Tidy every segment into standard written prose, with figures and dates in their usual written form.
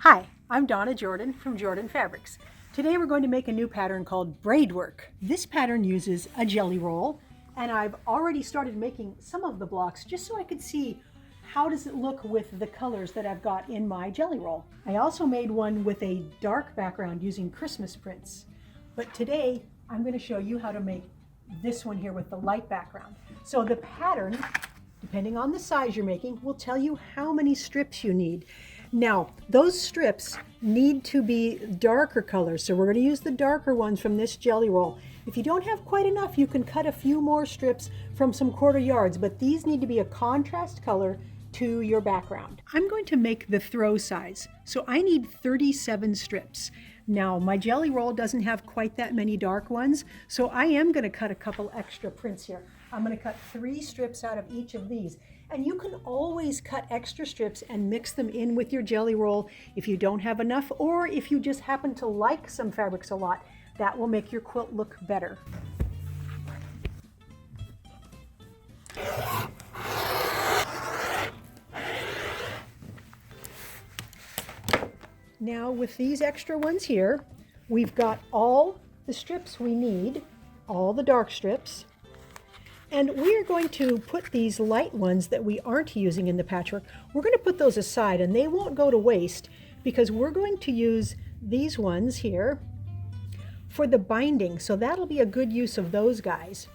Hi, I'm Donna Jordan from Jordan Fabrics. Today we're going to make a new pattern called braid work. This pattern uses a jelly roll, and I've already started making some of the blocks just so I could see how does it look with the colors that I've got in my jelly roll. I also made one with a dark background using Christmas prints. But today I'm going to show you how to make this one here with the light background. So the pattern, depending on the size you're making, will tell you how many strips you need. Now, those strips need to be darker colors, so we're going to use the darker ones from this jelly roll. If you don't have quite enough, you can cut a few more strips from some quarter yards, but these need to be a contrast color to your background. I'm going to make the throw size, so I need 37 strips. Now, my jelly roll doesn't have quite that many dark ones, so I am going to cut a couple extra prints here. I'm going to cut 3 strips out of each of these. And you can always cut extra strips and mix them in with your jelly roll if you don't have enough, or if you just happen to like some fabrics a lot. That will make your quilt look better. Now with these extra ones here, we've got all the strips we need, all the dark strips. And we are going to put these light ones that we aren't using in the patchwork, we're going to put those aside and they won't go to waste because we're going to use these ones here for the binding. So that'll be a good use of those guys.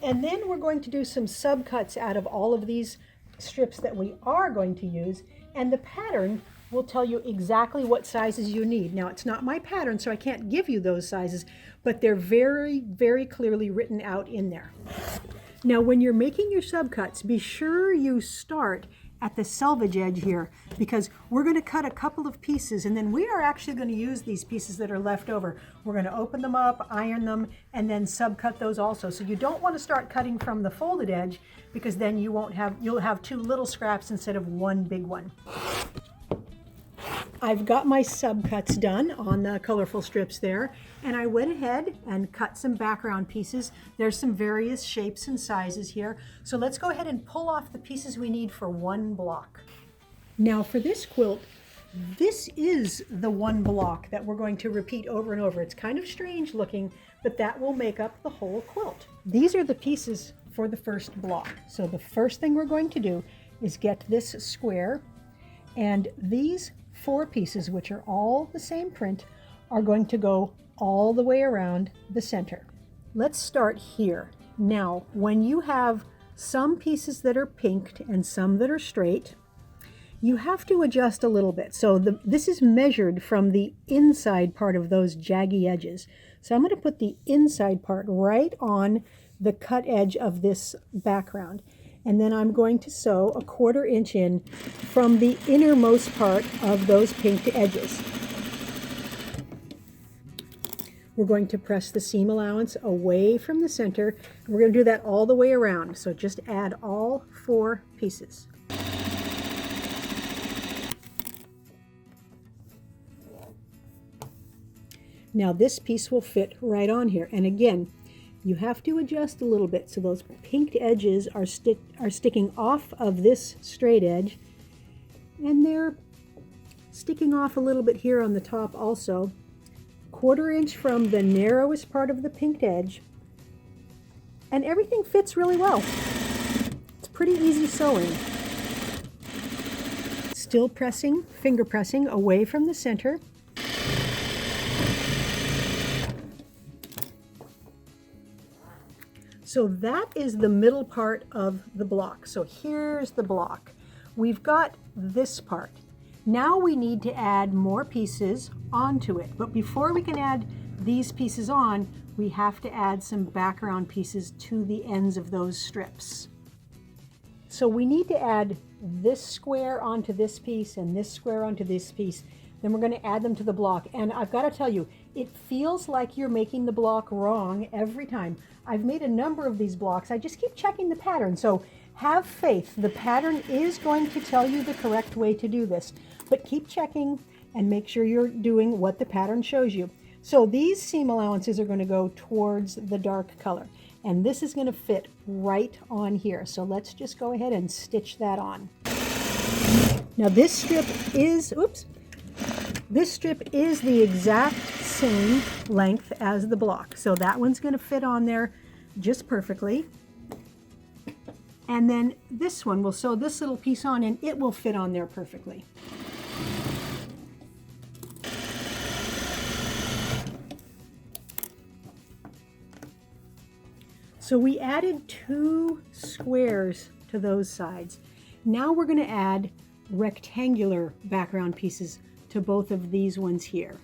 And then we're going to do some subcuts out of all of these strips that we are going to use. And the pattern will tell you exactly what sizes you need. Now, it's not my pattern, so I can't give you those sizes, but they're very, very clearly written out in there. Now, when you're making your subcuts, be sure you start at the selvage edge here because we're going to cut a couple of pieces and then we are actually going to use these pieces that are left over. We're going to open them up, iron them, and then subcut those also. So you don't want to start cutting from the folded edge because then you'll have 2 little scraps instead of 1 big one. I've got my subcuts done on the colorful strips there, and I went ahead and cut some background pieces. There's some various shapes and sizes here. So let's go ahead and pull off the pieces we need for 1 block. Now for this quilt, this is the 1 block that we're going to repeat over and over. It's kind of strange looking, but that will make up the whole quilt. These are the pieces for the first block. So the first thing we're going to do is get this square, and these 4 pieces, which are all the same print, are going to go all the way around the center. Let's start here. Now, when you have some pieces that are pinked and some that are straight, you have to adjust a little bit. So this is measured from the inside part of those jaggy edges. So I'm going to put the inside part right on the cut edge of this background. And then I'm going to sew a 1/4 inch in from the innermost part of those pinked edges. We're going to press the seam allowance away from the center. And we're going to do that all the way around. So just add all 4 pieces. Now this piece will fit right on here. And again, you have to adjust a little bit so those pinked edges are sticking off of this straight edge, and they're sticking off a little bit here on the top also. 1/4 inch from the narrowest part of the pinked edge, and everything fits really well. It's pretty easy sewing. Still pressing, finger pressing away from the center. So that is the middle part of the block. So here's the block. We've got this part. Now we need to add more pieces onto it. But before we can add these pieces on, we have to add some background pieces to the ends of those strips. So we need to add this square onto this piece and this square onto this piece. Then we're going to add them to the block. And I've got to tell you, it feels like you're making the block wrong every time. I've made a number of these blocks. I just keep checking the pattern. So have faith. The pattern is going to tell you the correct way to do this. But keep checking and make sure you're doing what the pattern shows you. So these seam allowances are going to go towards the dark color. And this is going to fit right on here. So let's just go ahead and stitch that on. Now this strip is, This strip is the exact same length as the block. So that one's going to fit on there just perfectly. And then this one, we'll sew this little piece on and it will fit on there perfectly. So we added 2 squares to those sides. Now we're going to add rectangular background pieces to both of these ones here.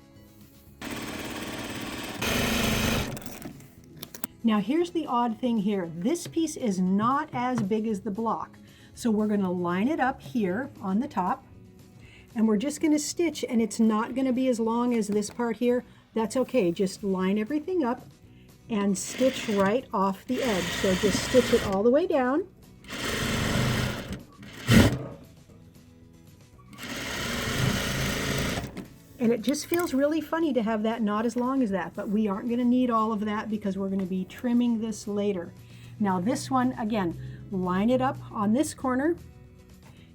Now here's the odd thing here. This piece is not as big as the block. So we're going to line it up here on the top and we're just going to stitch, and it's not going to be as long as this part here. That's okay. Just line everything up and stitch right off the edge. So just stitch it all the way down. And it just feels really funny to have that not as long as that, but we aren't going to need all of that because we're going to be trimming this later. Now this one, again, line it up on this corner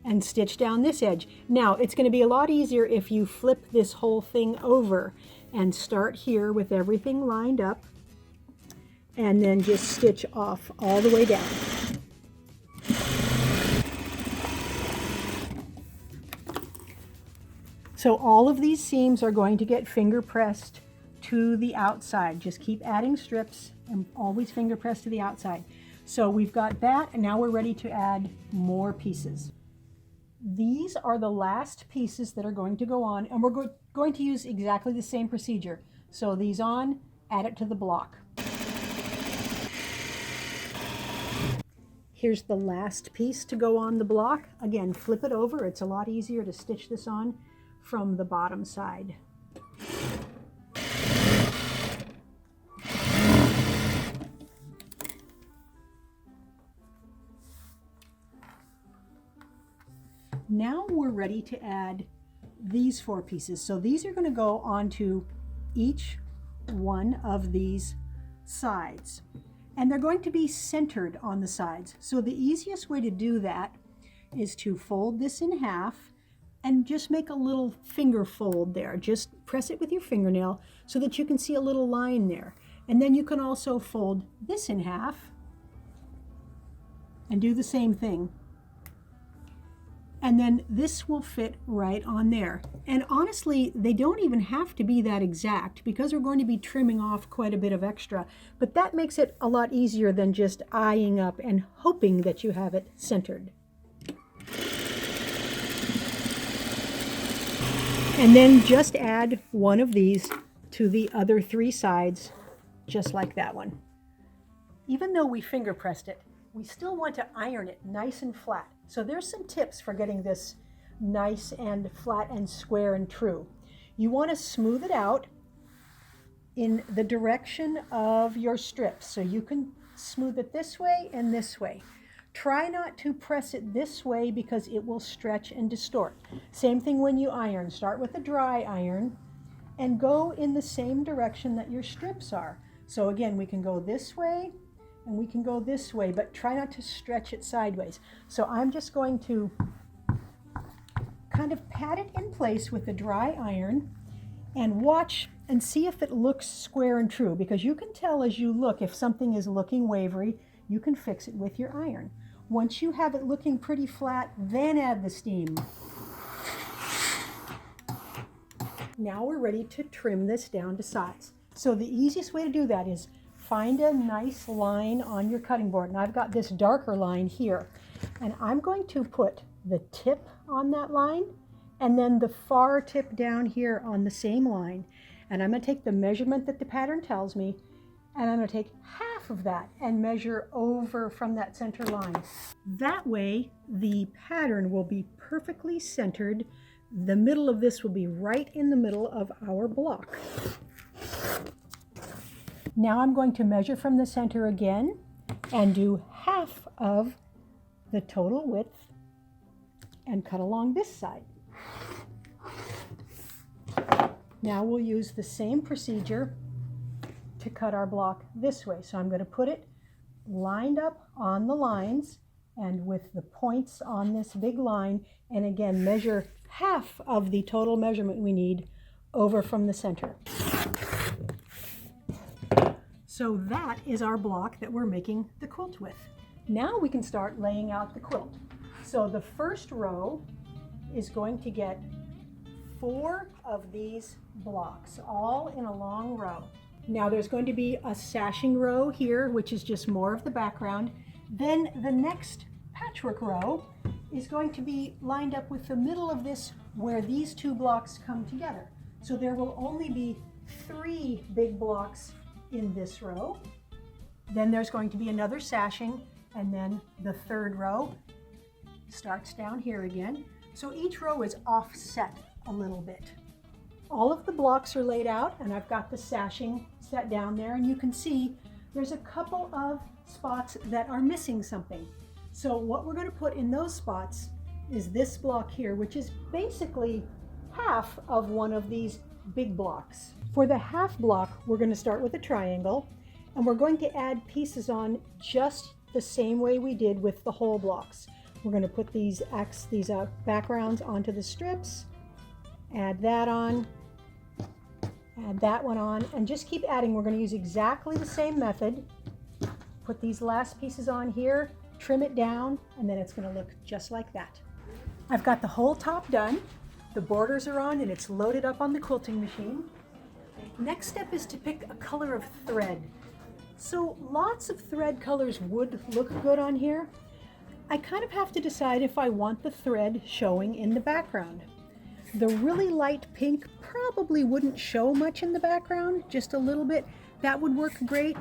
and stitch down this edge. Now it's going to be a lot easier if you flip this whole thing over and start here with everything lined up and then just stitch off all the way down. So all of these seams are going to get finger pressed to the outside. Just keep adding strips and always finger press to the outside. So we've got that, and now we're ready to add more pieces. These are the last pieces that are going to go on, and we're going to use exactly the same procedure. So these on, add it to the block. Here's the last piece to go on the block. Again, flip it over. It's a lot easier to stitch this on from the bottom side. Now we're ready to add these 4 pieces. So these are going to go onto each one of these sides. And they're going to be centered on the sides. So the easiest way to do that is to fold this in half and just make a little finger fold there. Just press it with your fingernail so that you can see a little line there. And then you can also fold this in half and do the same thing. And then this will fit right on there. And honestly, they don't even have to be that exact because we're going to be trimming off quite a bit of extra. But that makes it a lot easier than just eyeing up and hoping that you have it centered. And then just add one of these to the other 3 sides, just like that one. Even though we finger pressed it, we still want to iron it nice and flat. So there's some tips for getting this nice and flat and square and true. You want to smooth it out in the direction of your strips. So you can smooth it this way and this way. Try not to press it this way because it will stretch and distort. Same thing when you iron. Start with a dry iron and go in the same direction that your strips are. So again, we can go this way and we can go this way, but try not to stretch it sideways. So I'm just going to kind of pat it in place with the dry iron and watch and see if it looks square and true, because you can tell as you look if something is looking wavery. You can fix it with your iron. Once you have it looking pretty flat, then add the steam. Now we're ready to trim this down to size. So the easiest way to do that is find a nice line on your cutting board. And I've got this darker line here. And I'm going to put the tip on that line and then the far tip down here on the same line. And I'm going to take the measurement that the pattern tells me, and I'm going to take half of that and measure over from that center line. That way the pattern will be perfectly centered. The middle of this will be right in the middle of our block. Now I'm going to measure from the center again and do half of the total width and cut along this side. Now we'll use the same procedure to cut our block this way. So I'm going to put it lined up on the lines and with the points on this big line, and again measure half of the total measurement we need over from the center. So that is our block that we're making the quilt with. Now we can start laying out the quilt. So the first row is going to get 4 of these blocks, all in a long row. Now there's going to be a sashing row here, which is just more of the background. Then the next patchwork row is going to be lined up with the middle of this where these 2 blocks come together. So there will only be 3 big blocks in this row. Then there's going to be another sashing, and then the third row starts down here again. So each row is offset a little bit. All of the blocks are laid out, and I've got the sashing set down there, and you can see there's a couple of spots that are missing something. So what we're going to put in those spots is this block here, which is basically half of one of these big blocks. For the half block, we're going to start with a triangle, and we're going to add pieces on just the same way we did with the whole blocks. We're going to put these backgrounds onto the strips, add that on, add that one on, and just keep adding. We're going to use exactly the same method. Put these last pieces on here, trim it down, and then it's going to look just like that. I've got the whole top done. The borders are on and it's loaded up on the quilting machine. Next step is to pick a color of thread. So lots of thread colors would look good on here. I kind of have to decide if I want the thread showing in the background. The really light pink probably wouldn't show much in the background, just a little bit. That would work great.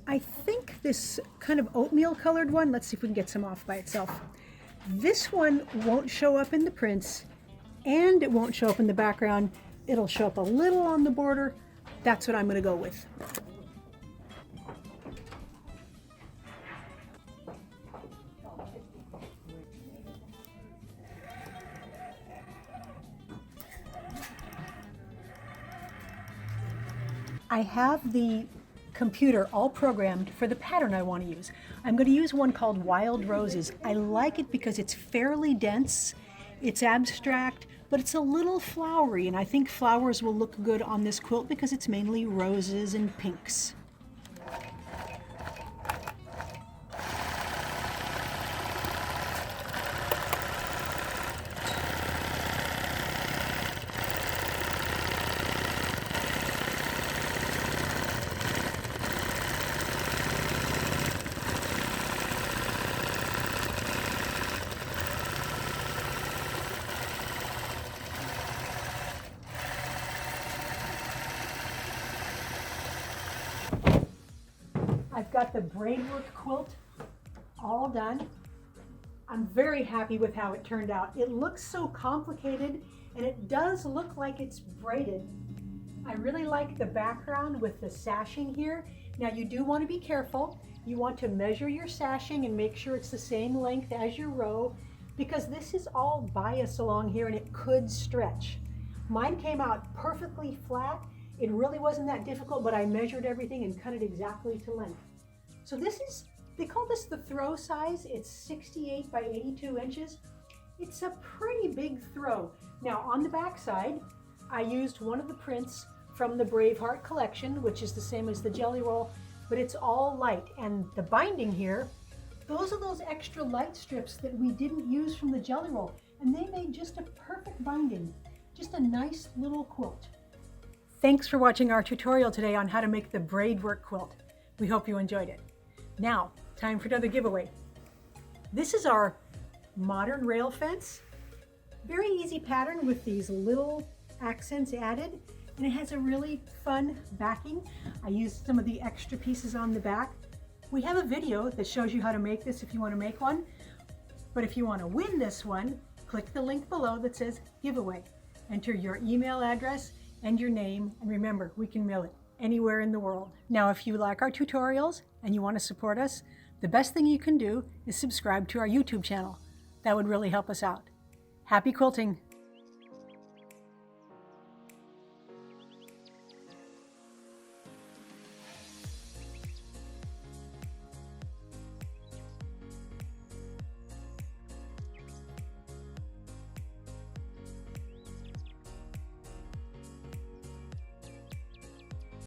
I think this kind of oatmeal colored one, let's see if we can get some off by itself. This one won't show up in the prints and it won't show up in the background. It'll show up a little on the border. That's what I'm going to go with. I have the computer all programmed for the pattern I want to use. I'm going to use one called Wild Roses. I like it because it's fairly dense, it's abstract, but it's a little flowery, and I think flowers will look good on this quilt because it's mainly roses and pinks. I've got the braidwork quilt all done. I'm very happy with how it turned out. It looks so complicated and it does look like it's braided. I really like the background with the sashing here. Now you do want to be careful. You want to measure your sashing and make sure it's the same length as your row because this is all bias along here and it could stretch. Mine came out perfectly flat. It really wasn't that difficult, but I measured everything and cut it exactly to length. So this is, they call this the throw size. It's 68 by 82 inches. It's a pretty big throw. Now on the back side, I used one of the prints from the Braveheart collection, which is the same as the Jelly Roll, but it's all light. And the binding here, those are those extra light strips that we didn't use from the Jelly Roll. And they made just a perfect binding, just a nice little quilt. Thanks for watching our tutorial today on how to make the braidwork quilt. We hope you enjoyed it. Now, time for another giveaway. This is our modern rail fence. Very easy pattern with these little accents added, and it has a really fun backing. I used some of the extra pieces on the back. We have a video that shows you how to make this if you want to make one, but if you want to win this one, click the link below that says giveaway. Enter your email address and your name, and remember, we can mail it anywhere in the world. Now, if you like our tutorials and you want to support us, the best thing you can do is subscribe to our YouTube channel. That would really help us out. Happy quilting!